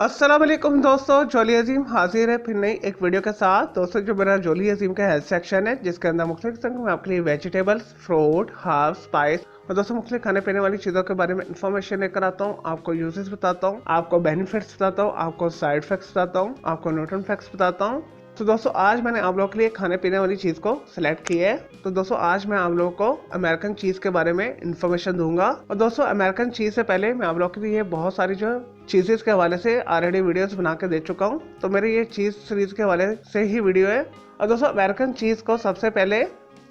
अस्सलाम वालेकुम दोस्तों, जोली अजीम हाजिर है फिर नई एक वीडियो के साथ। दोस्तों, जो मेरा जोली अजीम का हेल्थ सेक्शन है जिसके अंदर मुख्तलिफ किस्म के मैं आपके लिए वेजिटेबल्स, फ्रूट, हर्ब्स, स्पाइस और दोस्तों मुख्तलिफ खाने पीने वाली चीज़ों के बारे में इंफॉर्मेशन लेकर आता हूँ। आपको यूजेस बताता हूँ, आपको बेनिफिट्स बताता हूँ, आपको साइड इफेक्ट्स बताता हूँ, आपको न्यूट्रिएंट फैक्ट्स बताता हूँ। तो दोस्तों, आज मैंने आप लोगों के लिए खाने पीने वाली चीज़ को सिलेक्ट किया है। तो दोस्तों, आज मैं आप लोगों को अमेरिकन चीज़ के बारे में इंफॉर्मेशन दूंगा। और दोस्तों, अमेरिकन चीज़ से पहले मैं आप लोगों के लिए बहुत सारी जो चीज़ेस के हवाले से ऑलरेडी वीडियोस बना के दे चुका हूँ। तो मेरी ये चीज़ सीरीज के हवाले से ही वीडियो है। और दोस्तों, अमेरिकन चीज़ को सबसे पहले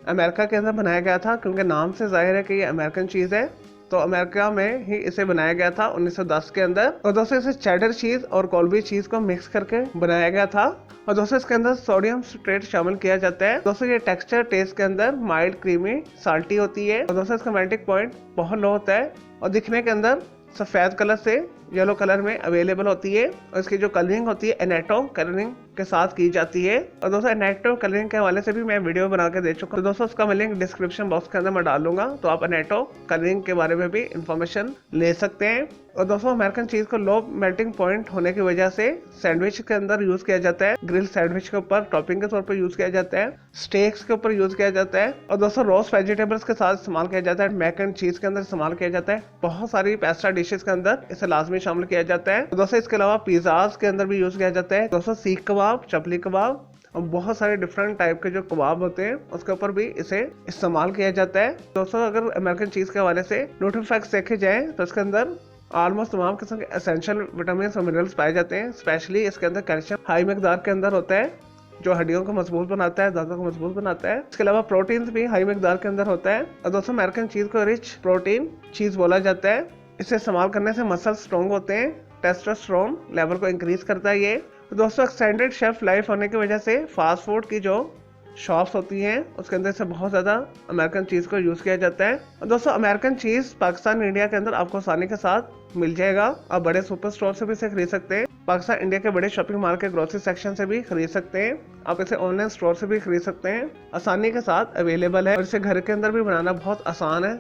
अमेरिका के अंदर बनाया गया था, क्योंकि नाम से जाहिर है कि ये अमेरिकन चीज़ है। तो अमेरिका में ही इसे बनाया गया था 1910 के अंदर। और दोस्तों, इसे चेडर चीज और कोल्बी चीज को मिक्स करके बनाया गया था। और दोस्तों, इसके अंदर सोडियम सिट्रेट शामिल किया जाता है। दोस्तों, ये टेक्सचर टेस्ट के अंदर माइल्ड, क्रीमी, साल्टी होती है। और दोस्तों, इसका मेल्टिंग पॉइंट बहुत लो होता है और दिखने के अंदर सफेद कलर से येलो कलर में अवेलेबल होती है। और इसकी जो कलरिंग होती है एनेटो कलरिंग के साथ की जाती है। और दोस्तों, एनेटो कलरिंग के हवाले से भी मैं वीडियो बना के दे चुका हूँ। तो दोस्तों, उसका मैं लिंक डिस्क्रिप्शन बॉक्स के अंदर मैं डाल दूंगा, तो आप एनेटो कलरिंग के बारे में भी इंफॉर्मेशन ले सकते हैं। और दोस्तों, अमेरिकन चीज को लो मेल्टिंग पॉइंट होने की वजह से सैंडविच के अंदर यूज किया जाता है। ग्रिल सैंडविच के ऊपर टॉपिंग के तौर पर यूज किया जाता है, स्टेक्स के ऊपर यूज किया जाता है। और दोस्तों, रोस्ट वेजिटेबल्स के साथ इस्तेमाल किया जाता है। मैक एंड चीज के अंदर इस्तेमाल किया जाता है। बहुत सारी पास्ता डिशेस के अंदर इसे लाजमी शामिल किया जाता है। दोस्तों, इसके अलावा पिज्जाज के अंदर भी यूज किया जाता है। दोस्तों, सीख कबाब, चपली कबाब और बहुत सारे डिफरेंट टाइप के जो कबाब होते हैं उसके ऊपर भी इसे इस्तेमाल किया जाता है। दोस्तों, अगर अमेरिकन चीज के हवाले से न्यूट्रिएंट फैक्ट्स देखे जाए तो इसके अंदर ऑलमोस्ट तमाम किस्म के एसेंशियल विटामिन और मिनरल्स पाए जाते हैं। स्पेशली इसके अंदर कैल्शियम हाई मकदार के अंदर होता है, जो हड्डियों को मजबूत बनाता है, दांतों को मजबूत बनाता है। इसके अलावा प्रोटीन भी हाई मकदार के अंदर होता है। और दोस्तों, अमेरिकन चीज को रिच प्रोटीन चीज बोला जाता है। इसे इस्तेमाल करने से मसल स्ट्रॉन्ग होते हैं, टेस्टोस्टेरोन लेवल को इंक्रीज करता है ये। तो दोस्तों, एक्सटेंडेड शेल्फ लाइफ होने की वजह से फास्ट फूड की जो शॉप्स होती हैं उसके अंदर से बहुत ज़्यादा अमेरिकन चीज़ को यूज़ किया जाता है। और दोस्तों, अमेरिकन चीज़ पाकिस्तान, इंडिया के अंदर आपको आसानी के साथ मिल जाएगा। आप बड़े सुपर स्टोर से भी इसे खरीद सकते हैं। पाकिस्तान, इंडिया के बड़े शॉपिंग मॉल के ग्रोसरी सेक्शन से भी खरीद सकते हैं। आप इसे ऑनलाइन स्टोर से भी खरीद सकते हैं। आसानी के साथ अवेलेबल है और इसे घर के अंदर भी बनाना बहुत आसान है।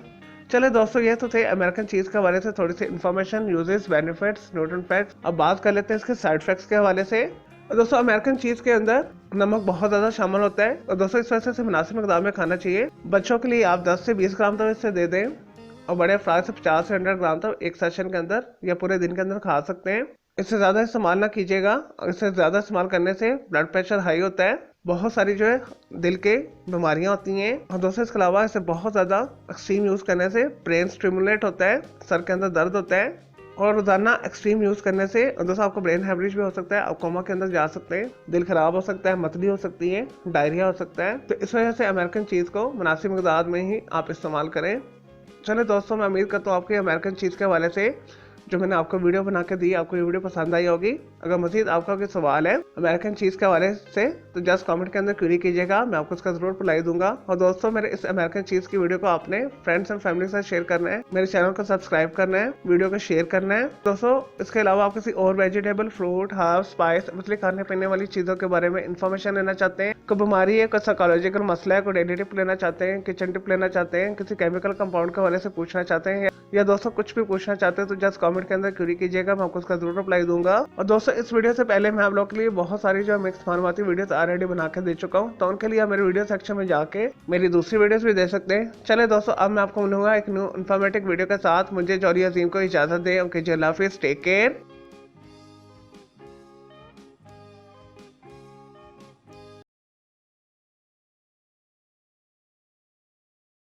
चले दोस्तों, ये तो थे अमेरिकन चीज के हवाले से थोड़ी सी information, uses, benefits, nutrient facts. अब बात कर लेते हैं इसके साइड इफेक्ट्स के हवाले से। दोस्तों, अमेरिकन चीज के अंदर नमक बहुत ज्यादा शामिल होता है। और दोस्तों, इस वजह से मुनासिब मकदार में खाना चाहिए। बच्चों के लिए आप 10 से 20 ग्राम तक इसे दे दें और बड़े अफराद से 50 से 100 ग्राम तक एक सेशन के अंदर या पूरे दिन के अंदर खा सकते हैं। इससे ज्यादा इस्तेमाल ना कीजिएगा। इससे ज्यादा इस्तेमाल करने से ब्लड प्रेशर हाई होता है, बहुत सारी जो है दिल के बीमारियां होती हैं। और दोस्तों, इसके अलावा इसे बहुत ज़्यादा एक्सट्रीम यूज़ करने से ब्रेन स्टिमुलेट होता है, सर के अंदर दर्द होता है। और रोजाना एक्सट्रीम यूज़ करने से दोस्तों आपको ब्रेन हेमरेज भी हो सकता है, आप कोमा के अंदर जा सकते हैं, दिल खराब हो सकता है, मतली हो सकती है, डायरिया हो सकता है। तो इस वजह से अमेरिकन चीज़ को मुनासिब मकदार में ही आप इस्तेमाल करें। चले दोस्तों, मैं उम्मीद करता हूँ आपके अमेरिकन चीज़ के हवाले से जो मैंने आपको वीडियो बना के दी, आपको ये वीडियो पसंद आई होगी। अगर मजीद आपका कोई सवाल है अमेरिकन चीज़ के हवाले से तो जस्ट कमेंट के अंदर क्वेरी कीजिएगा, मैं आपको उसका जरूर रिप्लाई दूंगा। और दोस्तों, मेरे इस अमेरिकन चीज़ की वीडियो को आपने फ्रेंड्स एंड फैमिली के साथ शेयर करना है, मेरे चैनल को सब्सक्राइब करना है, वीडियो को शेयर करना है। दोस्तों, इसके अलावा आप किसी और वेजिटेबल, फ्रूट, हर्ब, स्पाइस, मछली खाने पीने वाली चीज़ों के बारे में इंफॉर्मेशन लेना चाहते हैं, कोई बीमारी है, कोई साइकोलॉजिकल मसला है, कोई डेली टिप लेना चाहते हैं, किचन टिप लेना चाहते हैं, किसी केमिकल कंपाउंड के हवाले से पूछना चाहते हैं, या दोस्तों कुछ भी पूछना चाहते हैं तो जस्ट कमेंट के अंदर क्वेरी कीजिएगा, मैं आपको उसका जरूर रिप्लाई दूंगा। और दोस्तों, इस वीडियो से पहले मैं आप लोगों के लिए बहुत सारी जो मिक्स मालूमाती वीडियोस ऑलरेडी बना के दे चुका हूँ, तो उनके लिए मेरे वीडियो सेक्शन में जाके मेरी दूसरी वीडियोस भी दे सकते हैं। चले दोस्तों, अब मैं आपको मिलूंगा एक न्यू इन्फॉर्मेटिव वीडियो के साथ। मुझे जोली अजीम को इजाजत दें। ओके जी, अल्लाह हाफिज़, टेक केयर।